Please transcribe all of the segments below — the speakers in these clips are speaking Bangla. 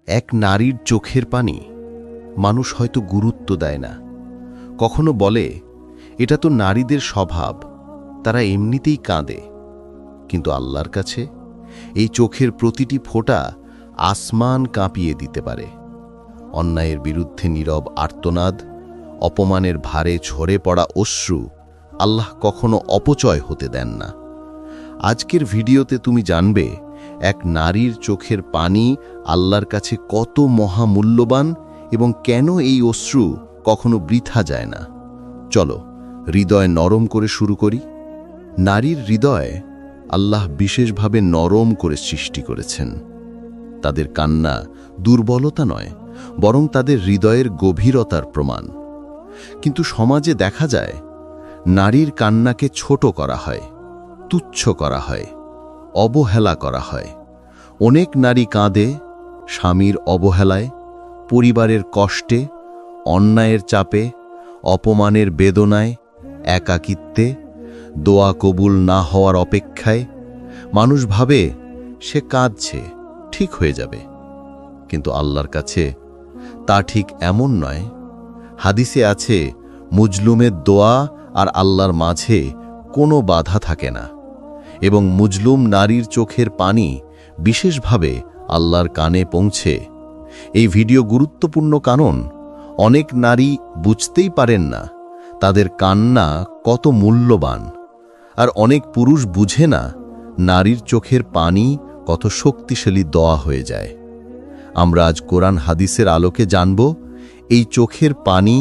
এক নারীর চোখের পানি মানুষ হয়তো গুরুত্ব দেয় না, কখনো বলে এটা তো নারীদের স্বভাব, তারা এমনিতেই কাঁদে। কিন্তু আল্লাহর কাছে এই চোখের প্রতিটি ফোঁটা আসমান কাঁপিয়ে দিতে পারে। অন্যায়ের বিরুদ্ধে নীরব আর্তনাদ, অপমানের ভারে ঝরে পড়া অশ্রু আল্লাহ কখনো অপচয় হতে দেন না। আজকের ভিডিওতে তুমি জানবে এক নারীর চোখের পানি আল্লাহর কাছে কত মহামূল্যবান এবং কেন এই অশ্রু কখনো বৃথা যায় না। চলো হৃদয় নরম করে শুরু করি। নারীর হৃদয় আল্লাহ বিশেষভাবে নরম করে সৃষ্টি করেছেন। তাদের কান্না দুর্বলতা নয়, বরং তাদের হৃদয়ের গভীরতার প্রমাণ। কিন্তু সমাজে দেখা যায় নারীর কান্নাকে ছোট করা হয়, তুচ্ছ করা হয়, অবহেলা করা হয়। অনেক নারী কাঁদে স্বামীর অবহেলায়, পরিবারের কষ্টে, অন্যায়ের চাপে, অপমানের বেদনায়, একাকিত্বে, দোয়া কবুল না হওয়ার অপেক্ষায়। মানুষ ভাবে সে কাঁদছে, ঠিক হয়ে যাবে। কিন্তু আল্লাহর কাছে তা ঠিক এমন নয়। হাদিসে আছে, মুজলুমের দোয়া আর আল্লাহর মাঝে কোনো বাধা থাকে না, এবং মুজলুম নারীর চোখের পানি বিশেষভাবে আল্লাহর কানে পৌঁছে। এই ভিডিও গুরুত্বপূর্ণ কারণ অনেক নারী বুঝতেই পারেন না তাদের কান্না কত মূল্যবান, আর অনেক পুরুষ বুঝে না নারীর চোখের পানি কত শক্তিশালী দোয়া হয়ে যায়। আমরা আজ কোরআন হাদিসের আলোকে জানব এই চোখের পানি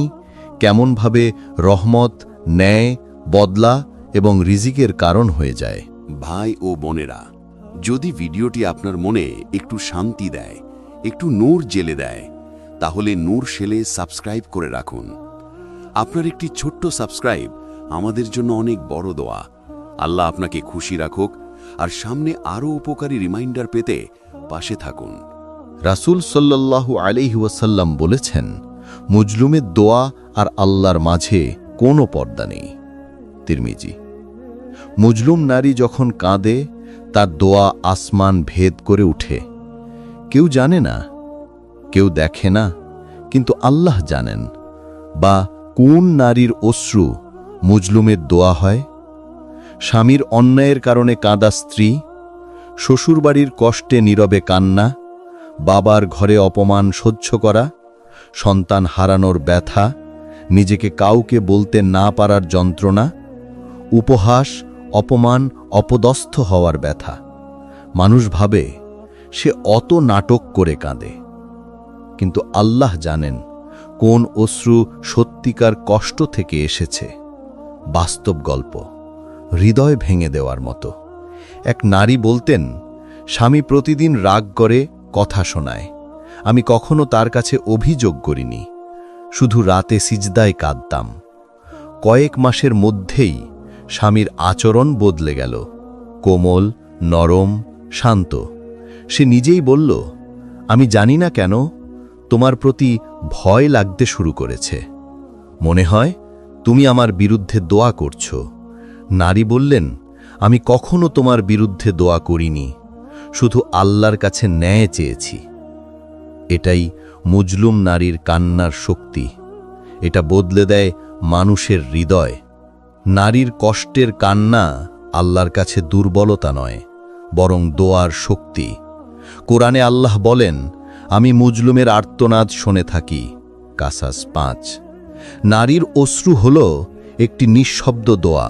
কেমনভাবে রহমত, ন্যায়, বদলা এবং রিজিকের কারণ হয়ে যায়। ভাই ও বোনেরা, যদি ভিডিওটি আপনার মনে একটু শান্তি দেয়, একটু নূর জেলে দেয়, তাহলে নূর শেলে সাবস্ক্রাইব করে রাখুন। আপনার একটি ছোট্ট সাবস্ক্রাইব আমাদের জন্য অনেক বড় দোয়া। আল্লাহ আপনাকে খুশি রাখুক, আর সামনে আরও উপকারী রিমাইন্ডার পেতে পাশে থাকুন। রাসূল সাল্লাল্লাহু আলাইহি ওয়াসাল্লাম বলেছেন, মুজলুমের দোয়া আর আল্লাহর মাঝে কোনো পর্দা নেই। তিরমিজি। মুজলুম নারী যখন কাঁদে তার দোয়া আসমান ভেদ করে উঠে। কেউ জানে না, কেউ দেখে না, কিন্তু আল্লাহ জানেন। বা কোন নারীর অশ্রু মুজলুমের দোয়া হয়? স্বামীর অন্যায়ের কারণে কাঁদা স্ত্রী, শ্বশুরবাড়ির কষ্টে নীরবে কান্না, বাবার ঘরে অপমান সহ্য করা, সন্তান হারানোর ব্যথা, নিজেকে কাউকে বলতে না পারার যন্ত্রণা, উপহাস, অপমান, অপদস্থ হওয়ার ব্যথা। মানুষ ভাবে সে অত নাটক করে কাঁদে, কিন্তু আল্লাহ জানেন কোন অশ্রু সত্যিকার কষ্ট থেকে এসেছে। বাস্তব গল্প, হৃদয় ভেঙে দেওয়ার মতো। এক নারী বলতেন, স্বামী প্রতিদিন রাগ করে কথা শোনায়। আমি কখনো তার কাছে অভিযোগ করিনি, শুধু রাতে সিজদায় কাঁদতাম। কয়েক মাসের মধ্যেই স্বামীর আচরণ বদলে গেল, কোমল, নরম, শান্ত। সে নিজেই বলল, আমি জানি না কেন তোমার প্রতি ভয় লাগতে শুরু করেছে। মনে হয় তুমি আমার বিরুদ্ধে দোয়া করছো। নারী বললেন, আমি কখনো তোমার বিরুদ্ধে দোয়া করিনি, শুধু আল্লাহর কাছে ন্যায় চেয়েছি। এটাই মুজলুম নারীর কান্নার শক্তি। এটা বদলে দেয় মানুষের হৃদয়। নারীর কষ্টের কান্না আল্লাহর কাছে দুর্বলতা নয়, বরং দোয়ার শক্তি। কোরআনে আল্লাহ বলেন, আমি মুজলুমের আর্তনাদ শুনে থাকি। কাসাস 5। নারীর অশ্রু হল একটি নিঃশব্দ দোয়া,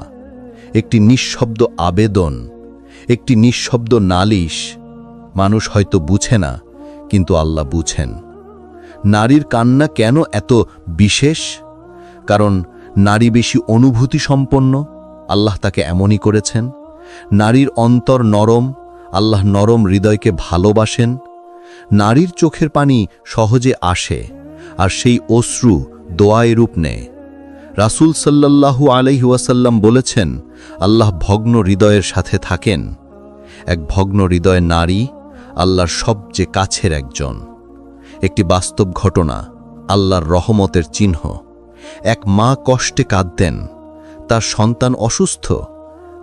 একটি নিঃশব্দ আবেদন, একটি নিঃশব্দ নালিশ। মানুষ হয়তো বুঝে না, কিন্তু আল্লাহ বুঝেন। নারীর কান্না কেন এত বিশেষ? কারণ নারী বেশি অনুভূতি সম্পন্ন, আল্লাহ তাকে এমনই করেছেন। নারীর অন্তর নরম, আল্লাহ নরম হৃদয়কে ভালোবাসেন। নারীর চোখের পানি সহজে আসে, আর সেই অশ্রু দোয়ায় রূপ নেয়। রাসূল সাল্লাল্লাহু আলাইহি ওয়াসাল্লাম বলেছেন, আল্লাহ ভগ্ন হৃদয়ের সাথে থাকেন। এক ভগ্ন হৃদয় নারী আল্লাহর সবচেয়ে কাছের একজন। একটি বাস্তব ঘটনা, আল্লাহর রহমতের চিহ্ন। এক মা কষ্টে কাঁদতেন, তার সন্তান অসুস্থ,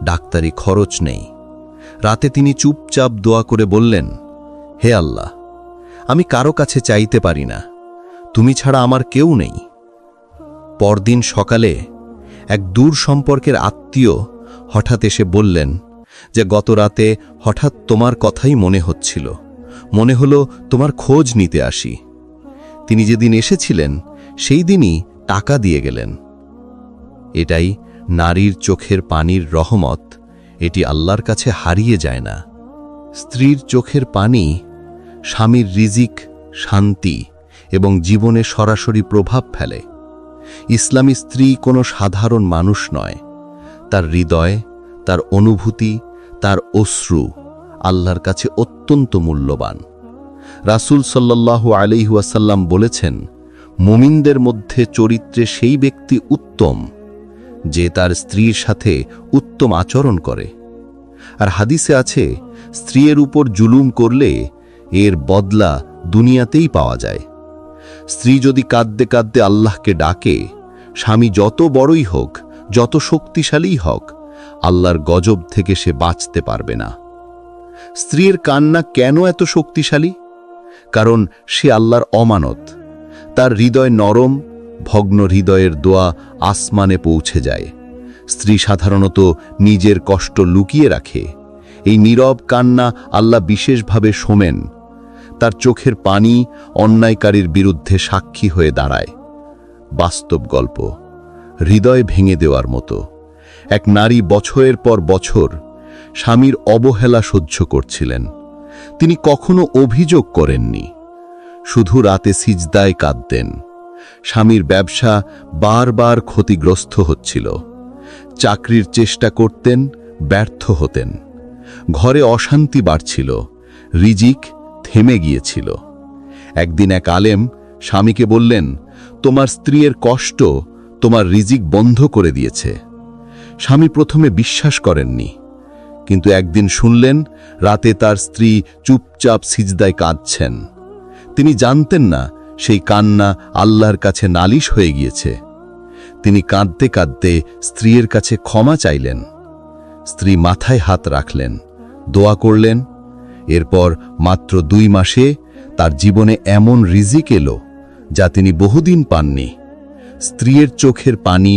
ডাক্তারি খরচ নেই। রাতে তিনি চুপচাপ দোয়া করে বললেন, হে আল্লাহ, আমি কারো কাছে চাইতে পারি না, তুমি ছাড়া আমার কেউ নেই। পরদিন সকালে এক দূর সম্পর্কের আত্মীয় হঠাৎ এসে বললেন যে গত রাতে হঠাৎ তোমার কথাই মনে হচ্ছিল, মনে হলো তোমার খোঁজ নিতে আসি। তিনি যেদিন এসেছিলেন সেই দিনই টাকা দিয়ে গেলেন। এটাই নারীর চোখের পানির রহমত, এটি আল্লাহর কাছে হারিয়ে যায় না। স্ত্রীর চোখের পানি স্বামীর রিজিক, শান্তি এবং জীবনে সরাসরি প্রভাব ফেলে। ইসলামী স্ত্রী কোনো সাধারণ মানুষ নয়, তার হৃদয়, তার অনুভূতি, তার অশ্রু আল্লাহর কাছে অত্যন্ত মূল্যবান। রাসূল সাল্লাল্লাহু আলাইহি ওয়াসাল্লাম বলেছেন, মুমিনদের মধ্যে চরিত্রে সেই ব্যক্তি উত্তম যে তার স্ত্রীর সাথে উত্তম আচরণ করে। আর হাদিসে আছে, স্ত্রীর উপর জুলুম করলে এর বদলা দুনিয়াতেই পাওয়া যায়। স্ত্রী যদি কাঁদতে কাঁদতে আল্লাহকে ডাকে, স্বামী যত বড়ই হোক, যত শক্তিশালীই হোক, আল্লাহর গজব থেকে সে বাঁচতে পারবে না। স্ত্রীর কান্না কেন এত শক্তিশালী? কারণ সে আল্লাহর অমানত। তার হৃদয় নরম, ভগ্ন হৃদয়ের দোয়া আসমানে পৌঁছে যায়। স্ত্রী সাধারণত নিজের কষ্ট লুকিয়ে রাখে। এই নীরব কান্না আল্লাহ বিশেষভাবে শোনেন। তার চোখের পানি অন্যায়কারীর বিরুদ্ধে সাক্ষী হয়ে দাঁড়ায়। বাস্তব গল্প, হৃদয় ভেঙে দেওয়ার মতো। এক নারী বছরের পর বছর স্বামীর অবহেলা সহ্য করছিলেন। তিনি কখনো অভিযোগ করেননি, শুধু রাতে সিজদায় কাঁদতেন। স্বামীর ব্যবসা বারবার ক্ষতিগ্রস্ত হচ্ছিল। চাকরির চেষ্টা করতেন, ব্যর্থ হতেন। ঘরে অশান্তি বাড়ছিল, রিজিক থেমে গিয়েছিল। একদিন এক আলেম স্বামীকে বললেন, তোমার স্ত্রীর কষ্ট তোমার রিজিক বন্ধ করে দিয়েছে। স্বামী প্রথমে বিশ্বাস করেননি, কিন্তু একদিন শুনলেন রাতে তার স্ত্রী চুপচাপ সিজদায় কাঁদছেন। তিনি জানতেন না সেই কান্না আল্লাহর কাছে নালিশ হয়ে গিয়েছে। তিনি কাঁদতে কাঁদতে স্ত্রীর কাছে ক্ষমা চাইলেন। স্ত্রী মাথায় হাত রাখলেন, দোয়া করলেন। এরপর মাত্র 2 মাসে তার জীবনে এমন রিজিক এলো যা তিনি বহুদিন পাননি। স্ত্রীর চোখের পানি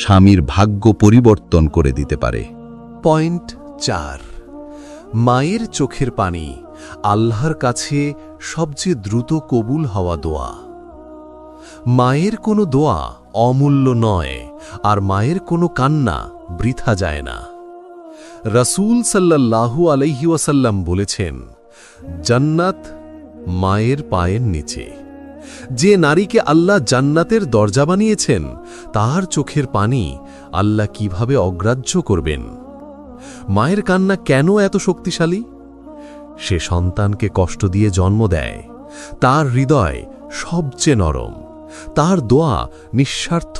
স্বামীর ভাগ্য পরিবর্তন করে দিতে পারে। পয়েন্ট 4, মায়ের চোখের পানি আল্লাহর কাছে সবচেয়ে দ্রুত কবুল হওয়া দোয়া। মায়ের কোনো দোয়া অমূল্য নয়, আর মায়ের কোনো কান্না বৃথা যায় না। রাসূল সাল্লাল্লাহু আলাইহি ওয়াসাল্লাম বলেছেন, জান্নাত মায়ের পায়ের নিচে। যে নারীকে আল্লাহ জান্নাতের দরজা বানিয়েছেন, তার চোখের পানি আল্লাহ কিভাবে অগ্রাহ্য করবেন? মায়ের কান্না কেন এত শক্তিশালী? সে সন্তানকে কষ্ট দিয়ে জন্ম দেয়। তার হৃদয় সবচেয়ে নরম, তার দোয়া নিঃস্বার্থ,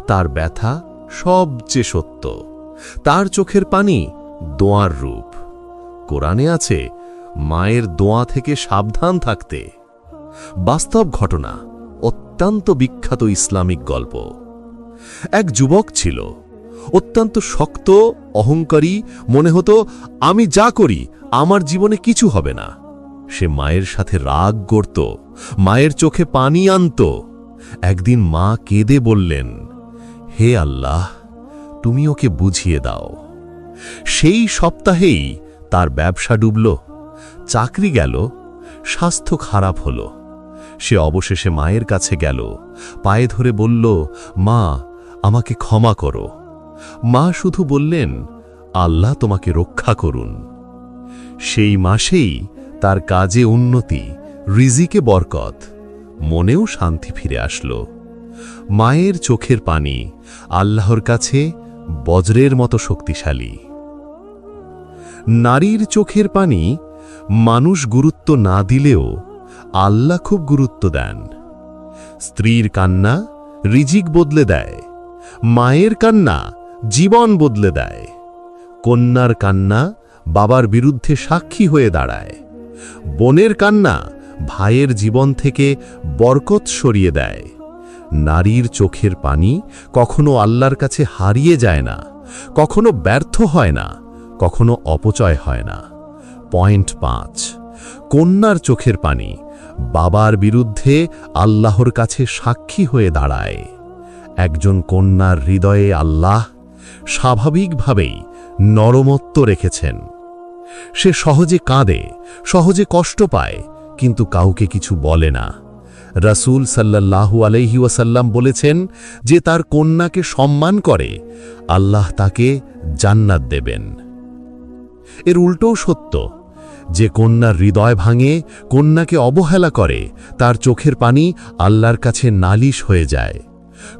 তার ব্যথা সবচেয়ে সত্য। তার চোখের পানি দোয়ার রূপ। কোরআনে আছে, মায়ের দোয়া থেকে সাবধান থাকতে। বাস্তব ঘটনা, অত্যন্ত বিখ্যাত ইসলামিক গল্প। এক যুবক ছিল, অত্যন্ত শক্ত, অহংকারী। মনে হতো, আমি যা করি আমার জীবনে কিছু হবে না। সে মায়ের সাথে রাগ করত, মায়ের চোখে পানি আনত। একদিন মা কেঁদে বললেন, হে আল্লাহ, তুমি ওকে বুঝিয়ে দাও। সেই সপ্তাহেই তার ব্যবসা ডুবল, চাকরি গেল, স্বাস্থ্য খারাপ হল। সে অবশেষে মায়ের কাছে গেল, পায়ে ধরে বলল, মা, আমাকে ক্ষমা করো। মা শুধু বললেন, আল্লাহ তোমাকে রক্ষা করুন। সেই মাসেই তার কাজে উন্নতি, রিজিকে বরকত, মনেও শান্তি ফিরে আসলো। মায়ের চোখের পানি আল্লাহর কাছে বজ্রের মতো শক্তিশালী। নারীর চোখের পানি মানুষ গুরুত্ব না দিলেও আল্লাহ খুব গুরুত্ব দেন। স্ত্রীর কান্না রিজিক বদলে দেয়, মায়ের কান্না জীবন বদলে দেয়, কন্যার কান্না বাবার বিরুদ্ধে সাক্ষী হয়ে দাঁড়ায়, বোনের কান্না ভাইয়ের জীবন থেকে বরকত সরিয়ে দেয়। নারীর চোখের পানি কখনো আল্লাহর কাছে হারিয়ে যায় না, কখনো ব্যর্থ হয় না, কখনো অপচয় হয় না। পয়েন্ট 5, কন্যার চোখের পানি বাবার বিরুদ্ধে আল্লাহর কাছে সাক্ষী হয়ে দাঁড়ায়। একজন কন্যার হৃদয়ে আল্লাহ স্বাভাবিকভাবেই নরমত্ব রেখেছেন। সে সহজে কাঁদে, সহজে কষ্ট পায়, কিন্তু কাউকে কিছু বলে না। রাসূল সাল্লাল্লাহু আলাইহি ওয়াসাল্লাম বলেছেন যে তার কন্যাকে সম্মান করে আল্লাহ তাকে জান্নাত দেবেন। এর উল্টোও সত্য, যে কন্যার হৃদয় ভাঙে, কন্যাকে অবহেলা করে, তার চোখের পানি আল্লাহর কাছে নালিশ হয়ে যায়।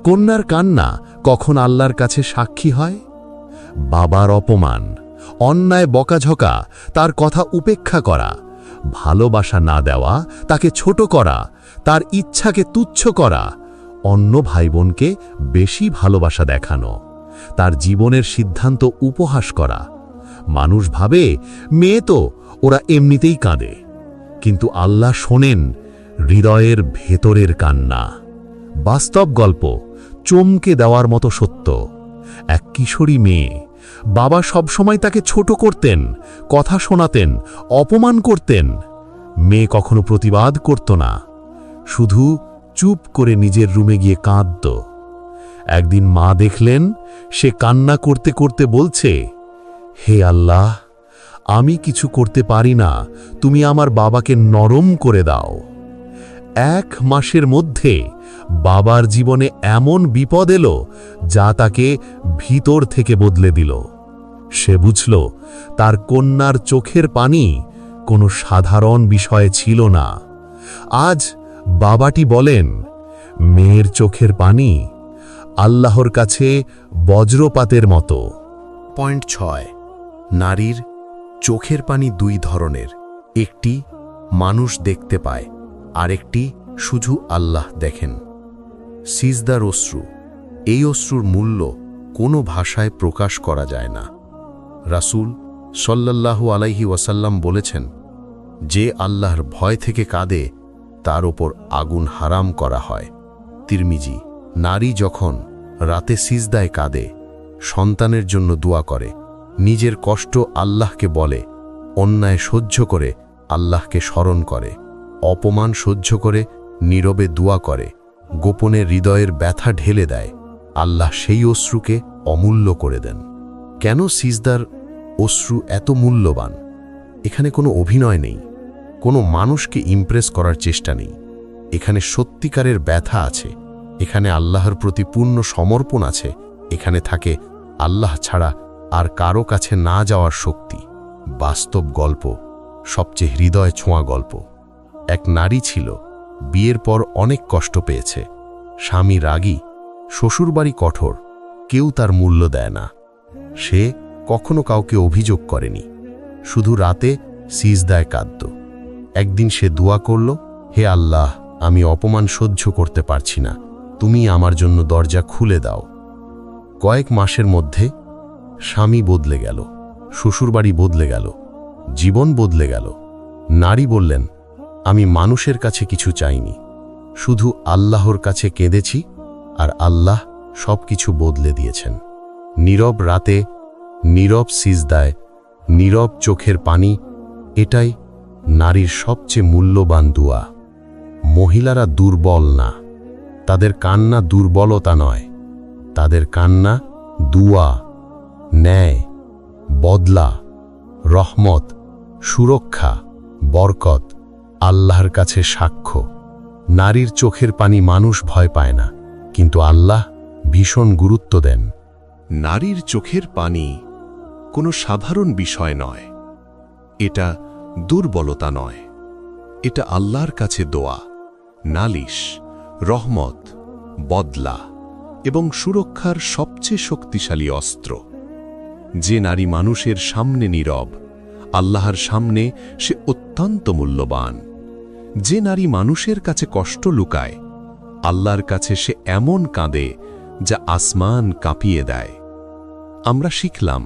কন্যার কান্না কখন আল্লাহর কাছে সাক্ষী হয়? বাবার অপমান, অন্যায় বকাঝকা, তার কথা উপেক্ষা করা, ভালোবাসা না দেওয়া, তাকে ছোট করা, তার ইচ্ছাকে তুচ্ছ করা, অন্য ভাই বোনকে বেশি ভালোবাসা দেখানো, তার জীবনের সিদ্ধান্ত উপহাস করা। মানুষ ভাবে মেয়ে তো, ওরা এমনিতেই কাঁদে, কিন্তু আল্লাহ শোনেন হৃদয়ের ভেতরের কান্না। বাস্তব গল্প, চমকে দেওয়ার মতো সত্য। এক কিশোরী মেয়ে, বাবা সবসময় তাকে ছোট করতেন, কথা শোনাতেন, অপমান করতেন। মেয়ে কখনো প্রতিবাদ করত না, শুধু চুপ করে নিজের রুমে গিয়ে কাঁদত। একদিন মা দেখলেন সে কান্না করতে করতে বলছে, হে আল্লাহ, আমি কিছু করতে পারি না, তুমি আমার বাবাকে নরম করে দাও। 1 মাসের মধ্যে বাবার জীবনে এমন বিপদ এলো যা তাকে ভিতর থেকে বদলে দিল। সে বুঝল তার কন্যার চোখের পানি কোনো সাধারণ বিষয় ছিল না। আজ বাবাটি বলেন, মেয়ের চোখের পানি আল্লাহর কাছে বজ্রপাতের মতো। পয়েন্ট 6, নারীর চোখের পানি 2 ধরনের। একটি মানুষ দেখতে পায়, আরেকটি শুধু আল্লাহ দেখেন। সিজদার অশ্রু, এই অশ্রুর মূল্য কোনো ভাষায় প্রকাশ করা যায় না। রাসূল সাল্লাল্লাহু আলাইহি ওয়াসাল্লাম বলেছেন, যে আল্লাহর ভয় থেকে কাঁদে তার ওপর আগুন হারাম করা হয়। তিরমিজি। নারী যখন রাতে সিজদায় কাঁদে, সন্তানের জন্য দোয়া করে, নিজের কষ্ট আল্লাহকে বলে, অন্যায় সহ্য করে আল্লাহকে স্মরণ করে, অপমান সহ্য করে নীরবে দোয়া করে, গোপনে হৃদয়ের ব্যথা ঢেলে দেয়, আল্লাহ সেই অশ্রুকে অমূল্য করে দেন। কেন সিজদার অশ্রু এত মূল্যবান? এখানে কোনো অভিনয় নেই, কোনো মানুষকে ইমপ্রেস করার চেষ্টা নেই। এখানে সত্যিকারের ব্যথা আছে, এখানে আল্লাহর প্রতি পূর্ণ সমর্পণ আছে, এখানে থাকে আল্লাহ ছাড়া আর কারো কাছে না যাওয়ার শক্তি। বাস্তব গল্প, সবচেয়ে হৃদয় ছোঁয়া গল্প। এক নারী ছিল, বিয়ের পর অনেক কষ্ট পেয়েছে। স্বামী রাগী, শ্বশুরবাড়ি কঠোর, কেউ তার মূল্য দেয় না। সে কখনো কাউকে অভিযোগ করেনি, শুধু রাতে সিজদায় কাঁদত। একদিন সে দোয়া করল, হে আল্লাহ, আমি অপমান সহ্য করতে পারছি না, তুমি আমার জন্য দরজা খুলে দাও। কয়েক মাসের মধ্যে স্বামী বদলে গেল, শ্বশুরবাড়ি বদলে গেল, জীবন বদলে গেল। নারী বললেন, আমি মানুষের কাছে কিছু চাইনি, শুধু আল্লাহর কাছে কেঁদেছি, আর আল্লাহ সব কিছু বদলে দিয়েছেন। নীরব রাতে, নীরব সিজদায়, নীরব চোখের পানি, এটাই নারীর সবচেয়ে মূল্যবান দোয়া। মহিলারা দুর্বল না, তাদের কান্না দুর্বলতা নয়, তাদের কান্না দুয়া, ন্যায়, বদলা, রহমত, সুরক্ষা, বরকত, আল্লাহর কাছে সাক্ষ্য। নারীর চোখের পানি মানুষ ভয় পায় না, কিন্তু আল্লাহ ভীষণ গুরুত্ব দেন। নারীর চোখের পানি কোনো সাধারণ বিষয় নয়, এটা দুর্বলতা নয়, এটা আল্লাহর কাছে দোয়া, নালিশ, রহমত, বদলা এবং সুরক্ষার সবচেয়ে শক্তিশালী অস্ত্র। যে নারী মানুষের সামনে নীরব, আল্লাহর সামনে সে অত্যন্ত মূল্যবান। যে নারী মানুষের কাছে কষ্ট লুকায়, আল্লাহর কাছে সে এমন কাঁদে যা আসমান কাঁপিয়ে দেয়। আমরা শিখলাম,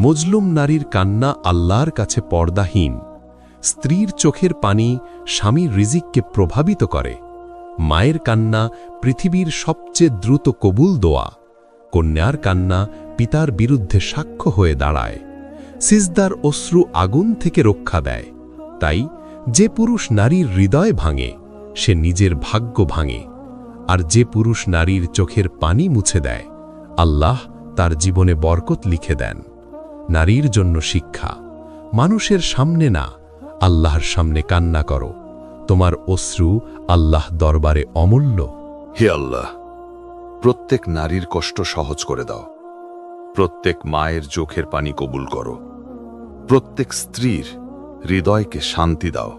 মজলুম নারীর কান্না আল্লাহর কাছে পর্দাহীন। স্ত্রীর চোখের পানি স্বামীর রিজিককে প্রভাবিত করে। মায়ের কান্না পৃথিবীর সবচেয়ে দ্রুত কবুল দোয়া। কন্যার কান্না পিতার বিরুদ্ধে সাক্ষ্য হয়ে দাঁড়ায়। সিজদার অশ্রু আগুন থেকে রক্ষা দেয়। তাই যে পুরুষ নারীর হৃদয় ভাঙে সে নিজের ভাগ্য ভাঙে, আর যে পুরুষ নারীর চোখের পানি মুছে দেয় আল্লাহ তার জীবনে বরকত লিখে দেন। নারীর জন্য শিক্ষা, মানুষের সামনে না, আল্লাহর সামনে কান্না করো, তোমার অশ্রু আল্লাহ দরবারে অমূল্য। হে আল্লাহ, প্রত্যেক নারীর কষ্ট সহজ করে দাও, প্রত্যেক মায়ের চোখের পানি কবুল করো, প্রত্যেক স্ত্রীর হৃদয়কে শান্তি দাও,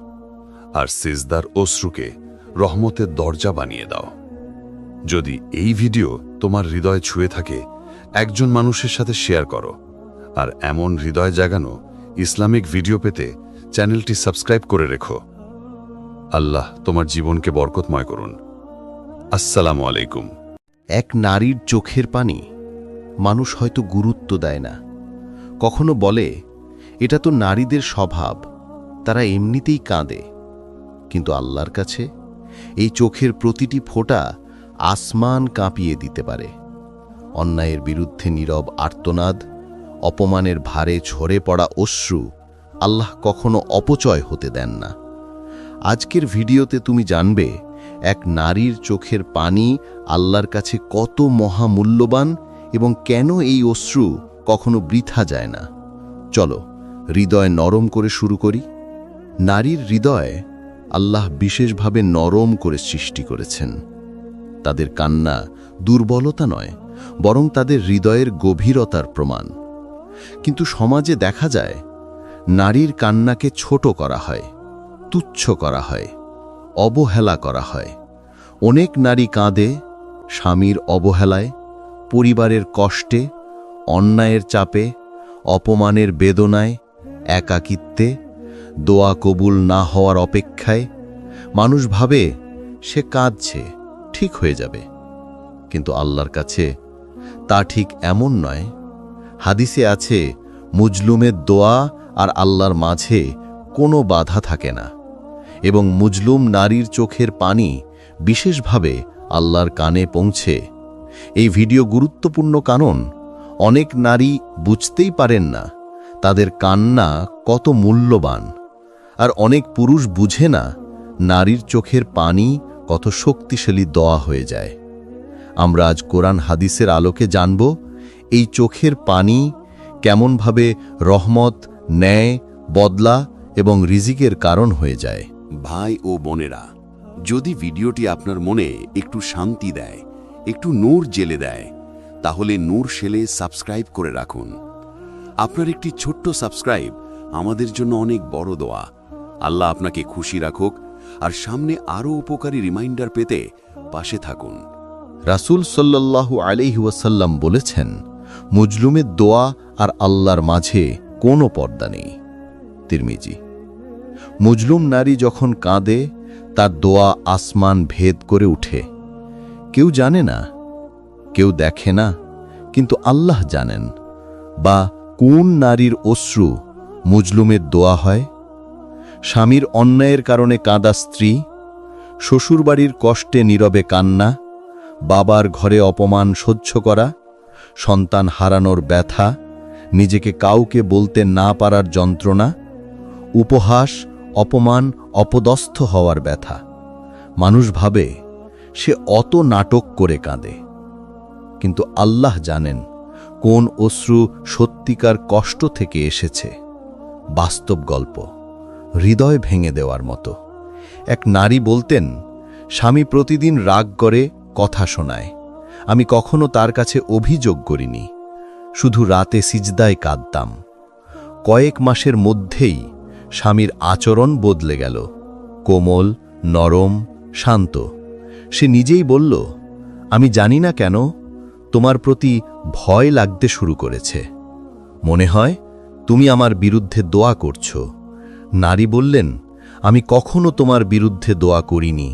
আর সিজদার অশ্রুকে রহমতের দরজা বানিয়ে দাও। যদি এই ভিডিও তোমার হৃদয় ছুঁয়ে থাকে, একজন মানুষের সাথে শেয়ার করো, আর এমন হৃদয় জাগানো ইসলামিক ভিডিও পেতে চ্যানেলটি সাবস্ক্রাইব করে রেখো। আল্লাহ তোমার জীবনকে বরকতময় করুন। আসসালামু আলাইকুম। এক নারীর চোখের পানি মানুষ হয়তো গুরুত্ব দেয় না, কখনো বলে এটা তো নারীদের স্বভাব, তারা এমনিতেই কাঁদে। কিন্তু আল্লাহর কাছে এই চোখের প্রতিটি ফোঁটা আসমান কাঁপিয়ে দিতে পারে। অন্যায়ের বিরুদ্ধে নীরব আর্তনাদ, অপমানের ভারে ঝরে পড়া অশ্রু আল্লাহ কখনো অপচয় হতে দেন না। আজকের ভিডিওতে তুমি জানবে এক নারীর চোখের পানি আল্লাহর কাছে কত মহামূল্যবান এবং কেন এই অশ্রু কখনো বৃথা যায় না। চলো হৃদয় নরম করে শুরু করি। নারীর হৃদয় আল্লাহ বিশেষভাবে নরম করে সৃষ্টি করেছেন। তাদের কান্না দুর্বলতা নয়, বরং তাদের হৃদয়ের গভীরতার প্রমাণ। কিন্তু সমাজে দেখা যায় নারীর কান্নাকে ছোট করা হয়, তুচ্ছ করা হয়, অবহেলা করা হয়। অনেক নারী কাঁদে স্বামীর অবহেলায়, পরিবারের কষ্টে, অন্যায়ের চাপে, অপমানের বেদনায়, একাকিত্বে, দোয়া কবুল না হওয়ার অপেক্ষায়। মানুষ ভাবে সে কাঁদছে, ঠিক হয়ে যাবে। কিন্তু আল্লাহর কাছে তা ঠিক এমন নয়। হাদিসে আছে, মুজলুমের দোয়া আর আল্লাহর মাঝে কোনো বাধা থাকে না, এবং মুজলুম নারীর চোখের পানি বিশেষভাবে আল্লাহর কানে পৌঁছে। এই ভিডিও গুরুত্বপূর্ণ কারণ অনেক নারী বুঝতেই পারেন না তাদের কান্না কত মূল্যবান, আর অনেক পুরুষ বুঝে না নারীর চোখের পানি কত শক্তিশালী দোয়া হয়ে যায়। আমরা আজ কোরআন হাদিসের আলোকে জানব এই চোখের পানি কেমনভাবে রহমত, ন্যায়, বদলা এবং রিজিকের কারণ হয়ে যায়। ভাই ও বোনেরা, যদি ভিডিওটি আপনার মনে একটু শান্তি দেয়, একটু নূর জেলে দেয়, তাহলে নূর শেলে সাবস্ক্রাইব করে রাখুন। আপনার একটি ছোট্ট সাবস্ক্রাইব আমাদের জন্য অনেক বড় দোয়া। আল্লাহ আপনাকে খুশি রাখুক, আর সামনে আরও উপকারী রিমাইন্ডার পেতে পাশে থাকুন। রাসূল সাল্লাল্লাহু আলাইহি ওয়াসাল্লাম বলেছেন, মুজলুমের দোয়া আর আল্লাহর মাঝে কোনো পর্দা নেই। তিরমিজি। মুজলুম নারী যখন কাঁদে তার দোয়া আসমান ভেদ করে উঠে। কেউ জানে না, কেউ দেখে না, কিন্তু আল্লাহ জানেন। বা কোন নারীর অশ্রু মুজলুমের দোয়া হয়? স্বামীর অন্যায়ের কারণে কাঁদা স্ত্রী, শ্বশুরবাড়ির কষ্টে নীরবে কান্না, বাবার ঘরে অপমান সহ্য করা, সন্তান হারানোর ব্যথা, নিজেকে কাউকে বলতে না পারার যন্ত্রণা, উপহাস, অপমান, অপদস্থ হওয়ার ব্যথা। মানুষ ভাবে সে অত নাটক করে কাঁদে, কিন্তু আল্লাহ জানেন কোন অশ্রু সত্যিকার কষ্ট থেকে এসেছে। বাস্তব গল্প, হৃদয় ভেঙে দেওয়ার মতো। এক নারী বলতেন, স্বামী প্রতিদিন রাগ করে কথা শোনায়, আমি কখনো তার কাছে অভিযোগ করিনি, শুধু রাতে সিজদায় কাঁদতাম। কয়েক মাসের মধ্যেই স্বামীর আচরণ বদলে গেল, কোমল, নরম, শান্ত। সে নিজেই বলল, আমি জানি না কেন তোমার প্রতি ভয় লাগতে শুরু করেছে, মনে হয় তুমি আমার বিরুদ্ধে দোয়া করছো। নারী বললেন, আমি কখনো তোমার বিরুদ্ধে দোয়া করিনি,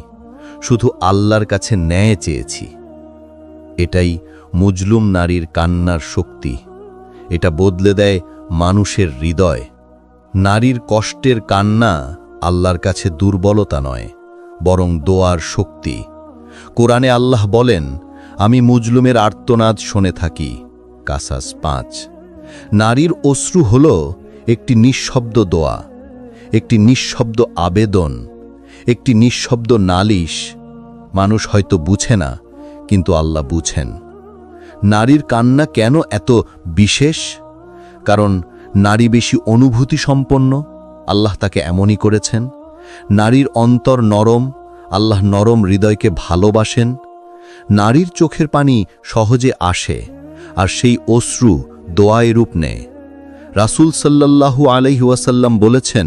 শুধু আল্লাহর কাছে ন্যায় চেয়েছি। এটাই মুজলুম নারীর কান্নার শক্তি। এটা বদলে দেয় মানুষের হৃদয়। নারীর কষ্টের কান্না আল্লাহর কাছে দুর্বলতা নয়, বরং দোয়ার শক্তি। কোরআনে আল্লাহ বলেন, আমি মুজলুমের আর্তনাদ শুনে থাকি। কাসাস 5। নারীর অশ্রু হল একটি নিঃশব্দ দোয়া। একটি নিঃশব্দ আবেদন, একটি নিঃশব্দ নালিশ। মানুষ হয়তো বুঝে না, কিন্তু আল্লাহ বুঝেন। নারীর কান্না কেন এত বিশেষ? কারণ নারী বেশি অনুভূতি সম্পন্ন, আল্লাহ তাকে এমনই করেছেন। নারীর অন্তর নরম, আল্লাহ নরম হৃদয়কে ভালোবাসেন। নারীর চোখের পানি সহজে আসে, আর সেই অশ্রু দোয়ায় রূপ নেয়। রাসূল সাল্লাল্লাহু আলাইহি ওয়াসাল্লাম বলেছেন,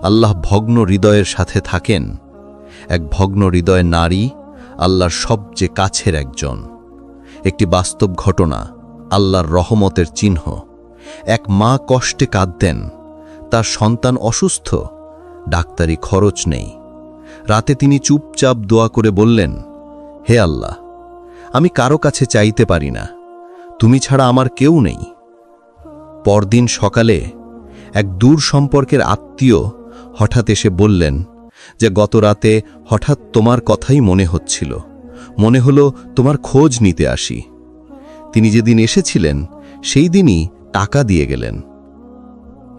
আল্লাহ ভগ্ন হৃদয়ের সাথে থাকেন। এক ভগ্ন হৃদয় নারী আল্লাহর সবচেয়ে কাছের একজন। একটি বাস্তব ঘটনা, আল্লাহর রহমতের চিহ্ন। এক মা কষ্টে কাঁদতেন, তার সন্তান অসুস্থ, ডাক্তারি খরচ নেই। রাতে তিনি চুপচাপ দোয়া করে বললেন, হে আল্লাহ, আমি কারো কাছে চাইতে পারি না, তুমি ছাড়া আমার কেউ নেই। পরদিন সকালে এক দূর সম্পর্কের আত্মীয় হঠাৎ এসে বললেন যে গত রাতে হঠাৎ তোমার কথাই মনে হচ্ছিল, মনে হলো তোমার খোঁজ নিতে আসি। তিনি যেদিন এসেছিলেন সেই দিনই টাকা দিয়ে গেলেন।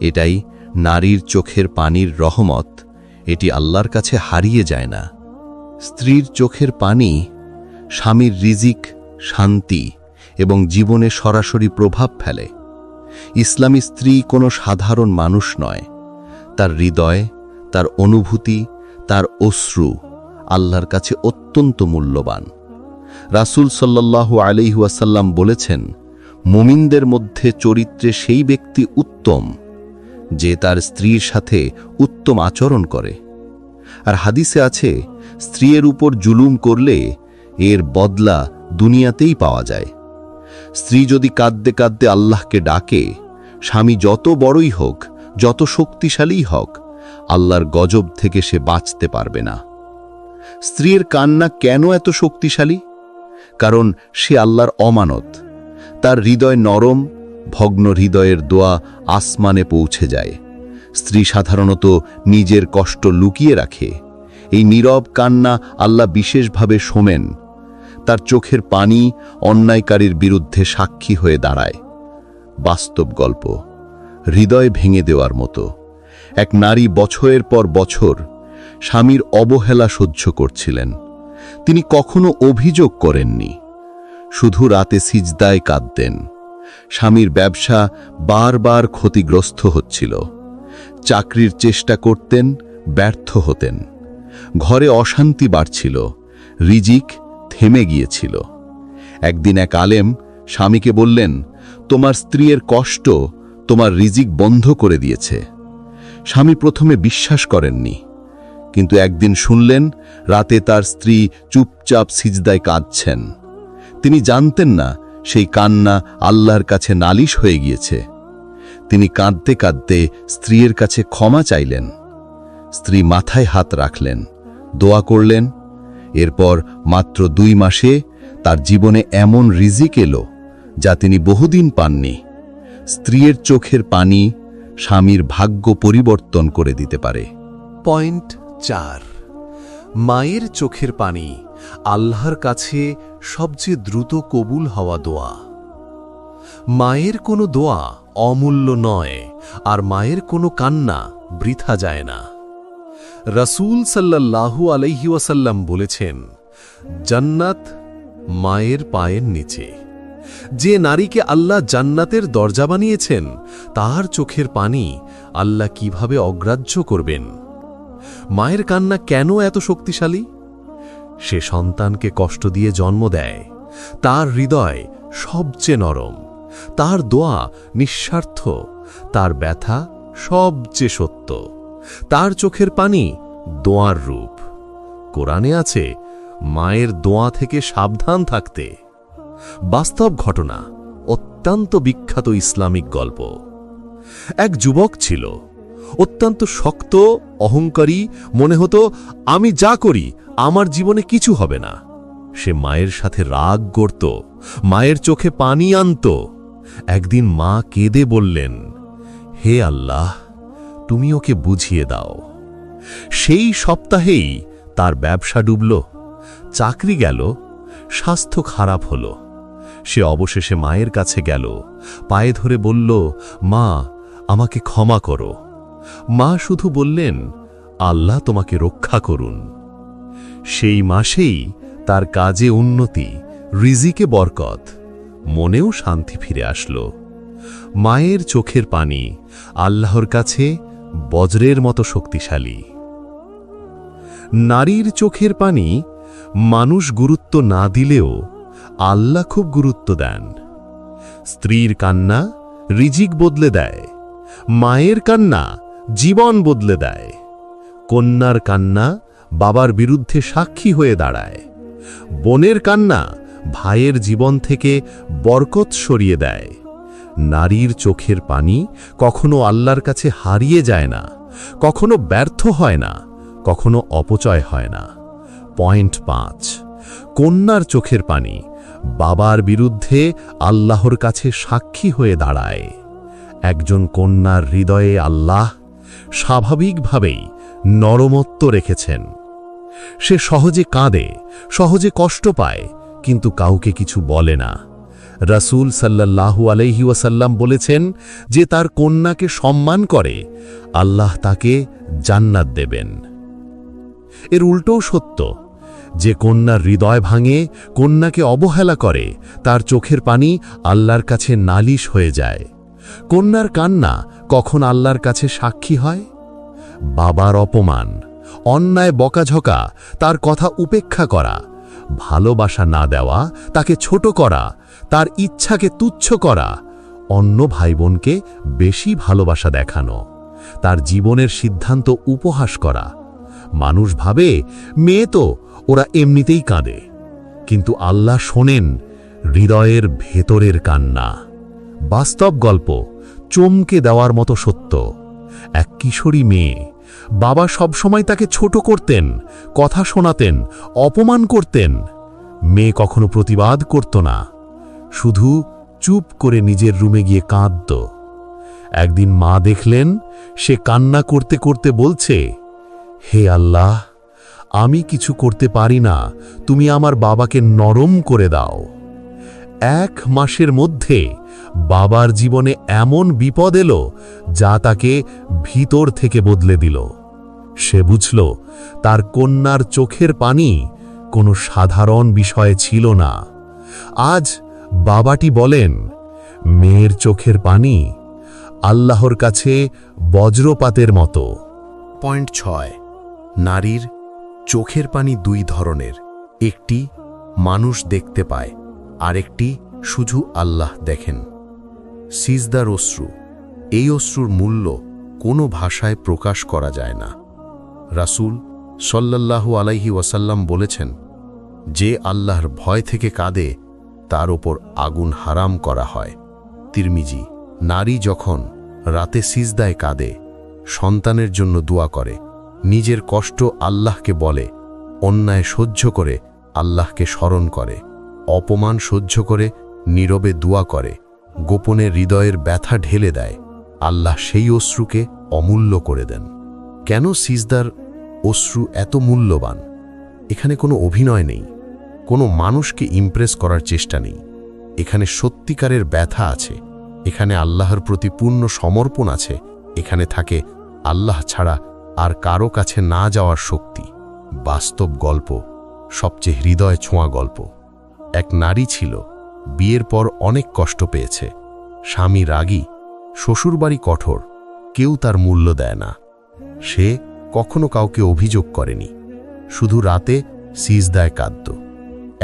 এটাই নারীর চোখের পানির রহমত, এটি আল্লাহর কাছে হারিয়ে যায় না। স্ত্রীর চোখের পানি স্বামীর রিজিক, শান্তি এবং জীবনে সরাসরি প্রভাব ফেলে। ইসলামী স্ত্রী কোনো সাধারণ মানুষ নয়, তার হৃদয়, তার অনুভূতি, তার অশ্রু আল্লাহর কাছে অত্যন্ত মূল্যবান। রাসূল সাল্লাল্লাহু আলাইহি ওয়াসাল্লাম বলেছেন, মুমিনদের মধ্যে চরিত্রে সেই ব্যক্তি উত্তম যে তার স্ত্রীর সাথে উত্তম আচরণ করে। আর হাদিসে আছে, স্ত্রীর উপর জুলুম করলে এর বদলা দুনিয়াতেই পাওয়া যায়। স্ত্রী যদি কাঁদতে কাঁদতে আল্লাহকে ডাকে, স্বামী যত বড়ই হোক, যত শক্তিশালীই হোক, আল্লাহর গজব থেকে সে বাঁচতে পারবে না। স্ত্রীর কান্না কেন এত শক্তিশালী? কারণ সে আল্লাহর অমানত। তার হৃদয় নরম, ভগ্ন হৃদয়ের দোয়া আসমানে পৌঁছে যায়। স্ত্রী সাধারণত নিজের কষ্ট লুকিয়ে রাখে। এই নীরব কান্না আল্লাহ বিশেষভাবে শোনেন। তার চোখের পানি অন্যায়কারীর বিরুদ্ধে সাক্ষী হয়ে দাঁড়ায়। বাস্তব গল্প, হৃদয় ভেঙে দেওয়ার মতো। এক নারী বছরের পর বছর স্বামীর অবহেলা সহ্য করছিলেন। তিনি কখনো অভিযোগ করেননি, শুধু রাতে সিজদায় কাঁদতেন। স্বামীর ব্যবসা বারবার ক্ষতিগ্রস্ত হচ্ছিল। চাকরির চেষ্টা করতেন, ব্যর্থ হতেন। ঘরে অশান্তি বাড়ছিল, রিজিক থেমে গিয়েছিল। একদিন এক আলেম স্বামীকে বললেন, তোমার স্ত্রীর কষ্ট তোমার রিজিক বন্ধ করে দিয়েছে। স্বামী প্রথমে বিশ্বাস করেননি, কিন্তু একদিন শুনলেন রাতে তার স্ত্রী চুপচাপ সিজদায় কাঁদছেন। তিনি জানতেন না সেই কান্না আল্লাহর কাছে নালিশ হয়ে গিয়েছে। তিনি কাঁদতে কাঁদতে স্ত্রীর কাছে ক্ষমা চাইলেন। স্ত্রী মাথায় হাত রাখলেন, দোয়া করলেন। এরপর মাত্র 2 মাসে তার জীবনে এমন রিজিক এলো যা তিনি বহুদিন পাননি। স্ত্রীর চোখের পানি স্বামীর ভাগ্য পরিবর্তন করে দিতে পারে। পয়েন্ট 4, মায়ের চোখের পানি আল্লাহর কাছে সবচেয়ে দ্রুত কবুল হওয়া দোয়া। মায়ের কোনো দোয়া অমূল্য নয়, আর মায়ের কোনো কান্না বৃথা যায় না। রাসূল সাল্লাল্লাহু আলাইহি ওয়াসাল্লাম বলেছেন, জান্নাত মায়ের পায়ের নিচে। যে নারীকে আল্লাহ জান্নাতের দরজা বানিয়েছেন, তার চোখের পানি আল্লাহ কিভাবে অগ্রাহ্য করবেন? মায়ের কান্না কেন এত শক্তিশালী? সে সন্তানকে কষ্ট দিয়ে জন্ম দেয়। তার হৃদয় সবচেয়ে নরম, তার দোয়া নিঃস্বার্থ, তার ব্যথা সবচেয়ে সত্য। তার চোখের পানি দোয়ার রূপ। কোরআনে আছে, মায়ের দোয়া থেকে সাবধান থাকতে। বাস্তব ঘটনা, অত্যন্ত বিখ্যাত ইসলামিক গল্প। এক যুবক ছিল, অত্যন্ত শক্ত, অহংকারী। মনে হতো, আমি যা করি আমার জীবনে কিছু হবে না। সে মায়ের সাথে রাগ করত, মায়ের চোখে পানি আনত। একদিন মা কেঁদে বললেন, হে আল্লাহ, তুমি ওকে বুঝিয়ে দাও। সেই সপ্তাহেই তার ব্যবসা ডুবল, চাকরি গেল, স্বাস্থ্য খারাপ হল। সে অবশেষে মায়ের কাছে গেল, পায়ে ধরে বলল, মা, আমাকে ক্ষমা করো। মা শুধু বললেন, আল্লাহ তোমাকে রক্ষা করুন। সেই মাসেই তার কাজে উন্নতি, রিজিকে বরকত, মনেও শান্তি ফিরে আসলো। মায়ের চোখের পানি আল্লাহর কাছে বজ্রের মতো শক্তিশালী। নারীর চোখের পানি মানুষ গুরুত্ব না দিলেও আল্লাহ খুব গুরুত্ব দেন। স্ত্রীর কান্না রিজিক বদলে দেয়, মায়ের কান্না জীবন বদলে দেয়, কন্যার কান্না বাবার বিরুদ্ধে সাক্ষী হয়ে দাঁড়ায়, বোনের কান্না ভাইয়ের জীবন থেকে বরকত সরিয়ে দেয়। নারীর চোখের পানি কখনো আল্লাহর কাছে হারিয়ে যায় না, কখনো ব্যর্থ হয় না, কখনো অপচয় হয় না। পয়েন্ট 5, কন্যার চোখের পানি বাবার বিরুদ্ধে আল্লাহর কাছে সাক্ষী হয়ে দাঁড়ায়। একজন কন্যার হৃদয়ে আল্লাহ স্বাভাবিকভাবেই নরমত্ব রেখেছেন। সে সহজে কাঁদে, সহজে কষ্ট পায়, কিন্তু কাউকে কিছু বলে না। রাসূল সাল্লাল্লাহু আলাইহি ওয়াসাল্লাম বলেছেন, যে তার কন্যাকে সম্মান করে আল্লাহ তাকে জান্নাত দেবেন। এর উল্টোও সত্য, যে কন্যার হৃদয় ভাঙে, কন্যাকে অবহেলা করে, তার চোখের পানি আল্লাহর কাছে নালিশ হয়ে যায়। কন্যার কান্না কখন আল্লাহর কাছে সাক্ষী হয়? বাবার অপমান, অন্যায় বকাঝকা, তার কথা উপেক্ষা করা, ভালোবাসা না দেওয়া, তাকে ছোট করা, তার ইচ্ছাকে তুচ্ছ করা, অন্য ভাই বোনকে বেশি ভালোবাসা দেখানো, তার জীবনের সিদ্ধান্ত উপহাস করা। মানুষ ভাবে মেয়ে তো, ওরা এমনিতেই কাঁদে, কিন্তু আল্লাহ শোনেন হৃদয়ের ভেতরের কান্না। বাস্তব গল্প, চমকে দেওয়ার মতো সত্য। এক কিশোরী মেয়ে, বাবা সবসময় তাকে ছোট করতেন, কথা শোনাতেন, অপমান করতেন। মেয়ে কখনো প্রতিবাদ করত না, শুধু চুপ করে নিজের রুমে গিয়ে কাঁদত। একদিন মা দেখলেন সে কান্না করতে করতে বলছে, হে আল্লাহ, আমি কিছু করতে পারি না, তুমি আমার বাবাকে নরম করে দাও। 1 মাসের মধ্যে বাবার জীবনে এমন বিপদ এলো যা তাকে ভিতর থেকে বদলে দিল। সে বুঝল তার কন্যার চোখের পানি কোনো সাধারণ বিষয় ছিল না। আজ বাবাটি বলেন, মেয়ের চোখের পানি আল্লাহর কাছে বজ্রপাতের মতো। পয়েন্ট 6, নারীর চোখের পানি 2 ধরনের, একটি মানুষ দেখতে পায়, আরেকটি শুধু আল্লাহ দেখেন। সিজদার অশ্রু, এই অশ্রুর মূল্য কোনো ভাষায় প্রকাশ করা যায় না। রাসূল সাল্লাল্লাহু আলাইহি ওয়াসাল্লাম বলেছেন, যে আল্লাহর ভয় থেকে কাঁদে তার ওপর আগুন হারাম করা হয়। তিরমিজি। নারী যখন রাতে সিজদায় কাঁদে, সন্তানের জন্য দোয়া করে, নিজের কষ্ট আল্লাহকে বলে, অন্যায় সহ্য করে আল্লাহকে স্মরণ করে, অপমান সহ্য করে নীরবে দোয়া করে, গোপনে হৃদয়ের ব্যথা ঢেলে দেয়, আল্লাহ সেই অশ্রুকে অমূল্য করে দেন। কেন সিজদার অশ্রু এত মূল্যবান? এখানে কোনো অভিনয় নেই, কোনো মানুষকে ইমপ্রেস করার চেষ্টা নেই। এখানে সত্যিকারের ব্যথা আছে, এখানে আল্লাহর প্রতি পূর্ণ সমর্পণ আছে, এখানে থাকে আল্লাহ ছাড়া আর কারো কাছে না যাওয়ার শক্তি। বাস্তব গল্প, সবচেয়ে হৃদয় ছোঁয়া গল্প। এক নারী ছিল, বিয়ের পর অনেক কষ্ট পেয়েছে, স্বামী রাগী, শ্বশুরবাড়ি কঠোর, কেউ তার মূল্য দেয় না। সে কখনো কাউকে অভিযোগ করেনি, শুধু রাতে সিজদায় কাঁদত।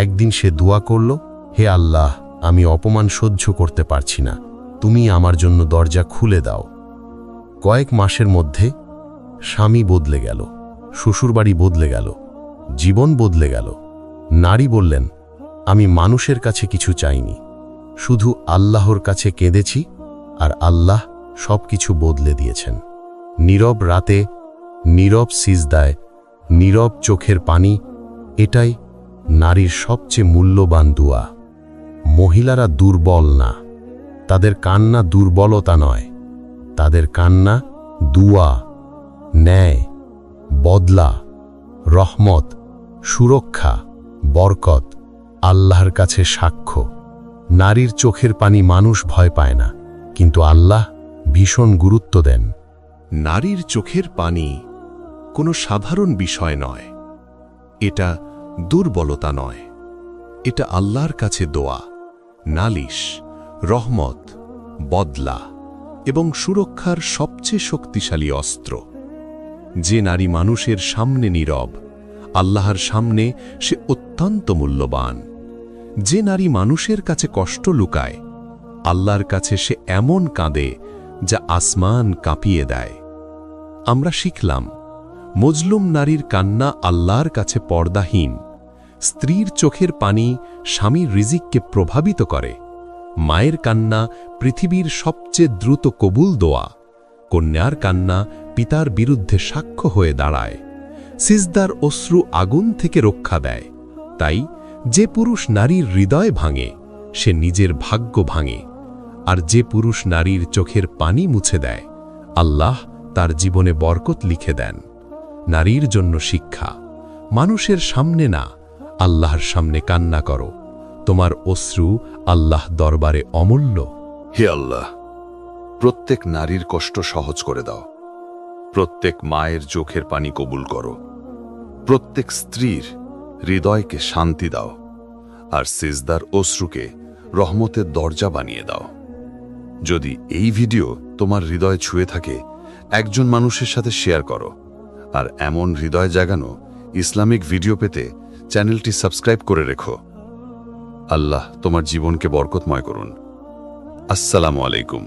একদিন সে দোয়া করল, হে আল্লাহ, আমি অপমান সহ্য করতে পারছি না, তুমি আমার জন্য দরজা খুলে দাও। কয়েক মাসের মধ্যে স্বামী বদলে গেল, শ্বশুরবাড়ি বদলে গেল, জীবন বদলে গেল। নারী বললেন, আমি মানুষের কাছে কিছু চাইনি, শুধু আল্লাহর কাছে কেঁদেছি, আর আল্লাহ সব কিছু বদলে দিয়েছেন। নীরব রাতে, নীরব সিজদায়, নীরব চোখের পানি, এটাই নারীর সবচেয়ে মূল্যবান দোয়া। মহিলারা দুর্বল না, তাদের কান্না দুর্বলতা নয়, তাদের কান্না দুয়া, ন্যায়, বদলা, রহমত, সুরক্ষা, বরকত, আল্লাহর কাছে সাক্ষ্য। নারীর চোখের পানি মানুষ ভয় পায় না, কিন্তু আল্লাহ ভীষণ গুরুত্ব দেন। নারীর চোখের পানি কোনো সাধারণ বিষয় নয়, এটা দুর্বলতা নয়, এটা আল্লাহর কাছে দোয়া, নালিশ, রহমত, বদলা এবং সুরক্ষার সবচেয়ে শক্তিশালী অস্ত্র। যে নারী মানুষের সামনে নীরব, আল্লাহর সামনে সে অত্যন্ত মূল্যবান। যে নারী মানুষের কাছে কষ্ট লুকায়, আল্লাহর কাছে সে এমন কাঁদে যা আসমান কাঁপিয়ে দেয়। আমরা শিখলাম, মজলুম নারীর কান্না আল্লাহর কাছে পর্দাহীন। স্ত্রীর চোখের পানি স্বামীর রিজিককে প্রভাবিত করে। মায়ের কান্না পৃথিবীর সবচেয়ে দ্রুত কবুল দোয়া। কন্যার কান্না পিতার বিরুদ্ধে সাক্ষ্য হয়ে দাঁড়ায়। সিজদার অশ্রু আগুন থেকে রক্ষা দেয়। তাই যে পুরুষ নারীর হৃদয় ভাঙে, সে নিজের ভাগ্য ভাঙে। আর যে পুরুষ নারীর চোখের পানি মুছে দেয়, আল্লাহ তার জীবনে বরকত লিখে দেন। নারীর জন্য শিক্ষা, মানুষের সামনে না, আল্লাহর সামনে কান্না করো। তোমার অশ্রু আল্লাহ দরবারে অমূল্য। হে আল্লাহ, প্রত্যেক নারীর কষ্ট সহজ করে দাও। প্রত্যেক মায়ের চোখের পানি কবুল করো। প্রত্যেক স্ত্রীর হৃদয়কে শান্তি দাও। আর সিজদার অশ্রুকে রহমতের দরজা বানিয়ে দাও। যদি এই ভিডিও তোমার হৃদয় ছুঁয়ে থাকে, একজন মানুষের সাথে শেয়ার করো। আর এমন হৃদয় জাগানো ইসলামিক ভিডিও পেতে চ্যানেলটি সাবস্ক্রাইব করে রেখো। আল্লাহ তোমার জীবনকে বরকতময় করুন। আসসালামু আলাইকুম।